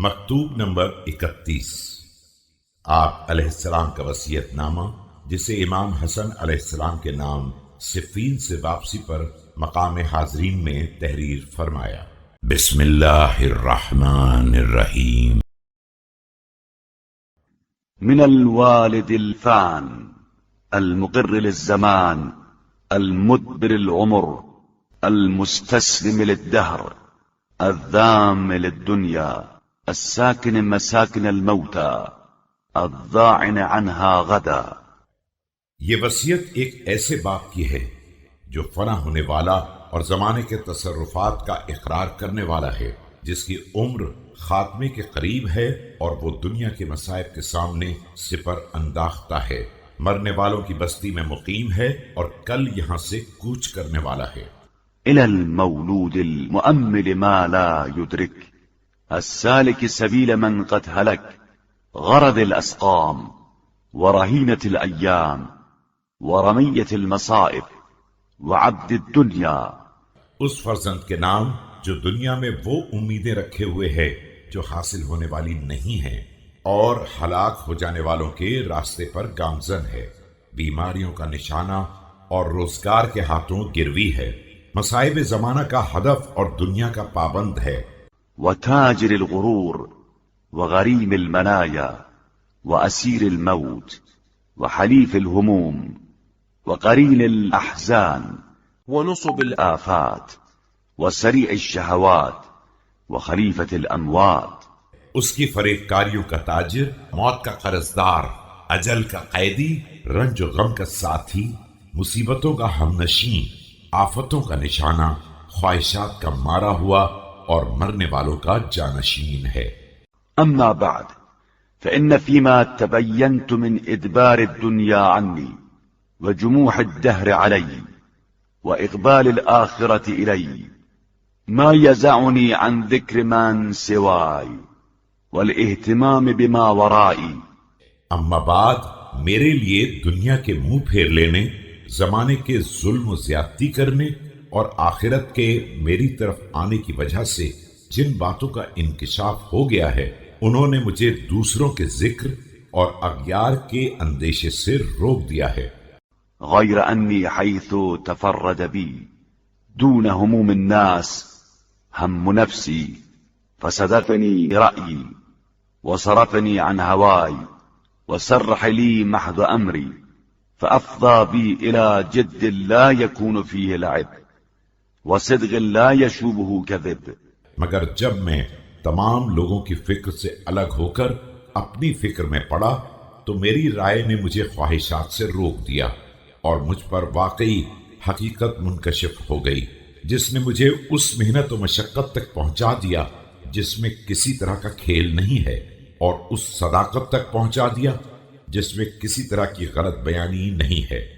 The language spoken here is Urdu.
مکتوب نمبر 31۔ آپ علیہ السلام کا وصیت نامہ، جسے امام حسن علیہ السلام کے نام صفین سے واپسی پر مقام حاضرین میں تحریر فرمایا۔ بسم اللہ الرحمن الرحیم۔ من الوالد الفان المقر للزمان المدبر العمر المستسلم للدهر الذام للدنيا الساكن مساكن الموتى الضاعن عنها غدا۔ یہ وصیت ایک ایسے باپ کی ہے جو فنا ہونے والا اور زمانے کے تصرفات کا اقرار کرنے والا ہے، جس کی عمر خاتمے کے قریب ہے اور وہ دنیا کے مصائب کے سامنے سپر انداختہ ہے، مرنے والوں کی بستی میں مقیم ہے اور کل یہاں سے کوچ کرنے والا ہے۔ إلى المولود المؤمل ما لا يدرك السالك سبيل من قد هلك غرض الأسقام ورهينة الأيام ورمية المصائب وعبد الدنيا۔ اس فرزند کے نام جو دنیا میں وہ امیدیں رکھے ہوئے ہے جو حاصل ہونے والی نہیں ہیں اور ہلاک ہو جانے والوں کے راستے پر گامزن ہے، بیماریوں کا نشانہ اور روزگار کے ہاتھوں گروی ہے، مصائب زمانہ کا ہدف اور دنیا کا پابند ہے۔ وتاجر الغرور وغريم المنايا وأسير الموت وحليف الهموم وقرين الأحزان ونصب الآفات وسريع الشهوات وخليفة الأموات۔ اس کی فریب کاریوں کا تاجر، موت کا قرضدار، اجل کا قیدی، رنج و غم کا ساتھی، مصیبتوں کا ہمنشین، آفتوں کا نشانہ، خواہشات کا مارا ہوا اور مرنے والوں کا جانشین ہے۔ أما بعد فإن فيما تبينت من إدبار الدنيا عني وجموح الدهر علي وإقبال الآخرة إلي ما يزعني عن ذكر من سواي والاهتمام بما ورائي۔ اما بعد میرے لیے دنیا کے منہ پھیر لینے، زمانے کے ظلم و زیادتی کرنے اور آخرت کے میری طرف آنے کی وجہ سے جن باتوں کا انکشاف ہو گیا ہے، انہوں نے مجھے دوسروں کے ذکر اور اغیار کے اندیشے سے روک دیا ہے۔ غير أني حيث تفرد بي دون هموم الناس هم نفسي فصدفني رأيي وصرفني عن هواي وسرح لي محض أمري فأفضى بي إلى جد لا يكون فيه لعب وصدق لا يشوبه كذب۔ مگر جب میں تمام لوگوں کی فکر سے الگ ہو کر اپنی فکر میں پڑا تو میری رائے نے مجھے خواہشات سے روک دیا اور مجھ پر واقعی حقیقت منکشف ہو گئی، جس نے مجھے اس محنت و مشقت تک پہنچا دیا جس میں کسی طرح کا کھیل نہیں ہے، اور اس صداقت تک پہنچا دیا جس میں کسی طرح کی غلط بیانی نہیں ہے۔